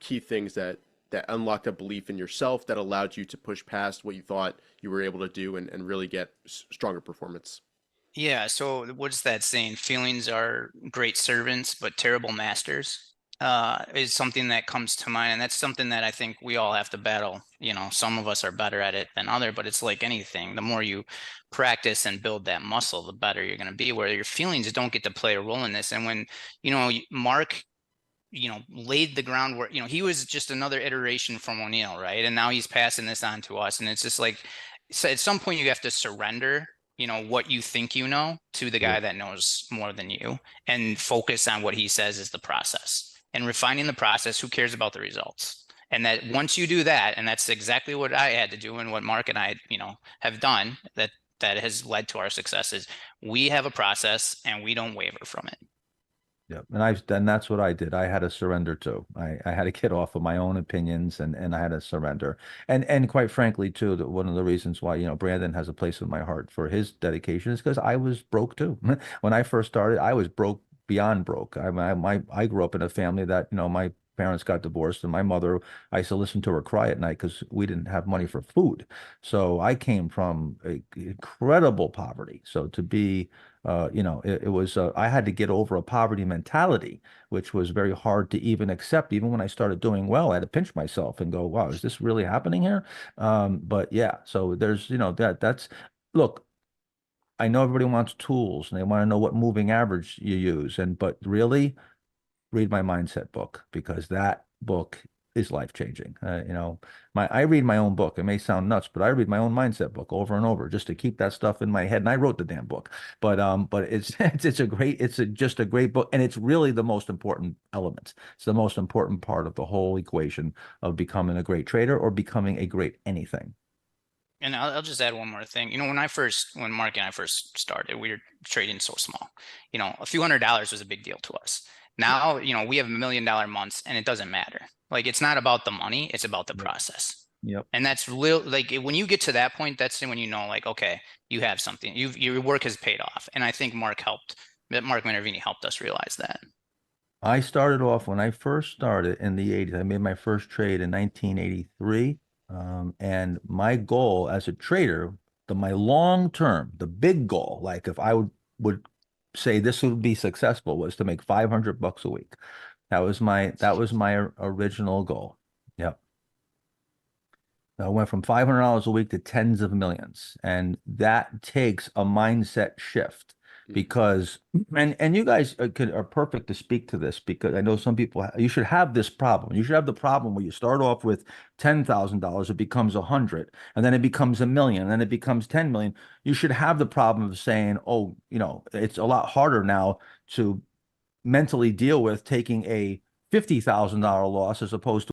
key things that unlocked a belief in yourself that allowed you to push past what you thought you were able to do and really get stronger performance? Yeah, so what's that saying? Feelings are great servants, but terrible masters, is something that comes to mind. And that's something that I think we all have to battle. Some of us are better at it than other, but it's like anything. The more you practice and build that muscle, the better you're going to be, where your feelings don't get to play a role in this. And when, Mark, laid the groundwork, he was just another iteration from O'Neill, right? And now he's passing this on to us. And it's just like, so at some point you have to surrender, what you think to the Yeah. guy that knows more than you, and focus on what he says is the process and refining the process. Who cares about the results? And that once you do that, and that's exactly what I had to do and what Mark and I, have done, that has led to our successes. We have a process and we don't waver from it. Yeah, and that's what I did. I had to surrender too. I had to get off of my own opinions and I had to surrender. And quite frankly too, that one of the reasons why, Brandon has a place in my heart for his dedication is because I was broke too. When I first started, I was broke beyond broke. I grew up in a family that, my parents got divorced and my mother, I used to listen to her cry at night because we didn't have money for food. So I came from incredible poverty. So to be it was, I had to get over a poverty mentality, which was very hard to even accept. Even when I started doing well, I had to pinch myself and go, wow, is this really happening here? But yeah, so there's, look, I know everybody wants tools and they want to know what moving average you use. But really, read my mindset book because that book is life changing. I read my own book. It may sound nuts, but I read my own mindset book over and over just to keep that stuff in my head. And I wrote the damn book, but it's just a great book, and it's really the most important element. It's the most important part of the whole equation of becoming a great trader or becoming a great anything. And I'll just add one more thing. When Mark and I first started, we were trading so small. A few $100s was a big deal to us. Now, we have $1 million months and it doesn't matter. Like, it's not about the money, it's about the Yep. process. Yep. And that's real. Like, when you get to that point, that's when like, okay, you have something. Your work has paid off. And I think Mark Minervini helped us realize that. I started off when I first started in the 80s. I made my first trade in 1983. And my goal as a trader, my long term, the big goal, like if I would say this would be successful, was to make 500 bucks a week. That was my original goal. Yep. I went from $500 a week to tens of millions. And that takes a mindset shift Mm. because, and you guys are perfect to speak to this because I know some people, you should have this problem. You should have the problem where you start off with $10,000, it becomes 100, and then it becomes a million, and then it becomes 10 million. You should have the problem of saying, oh, it's a lot harder now to mentally deal with taking a $50,000 loss as opposed to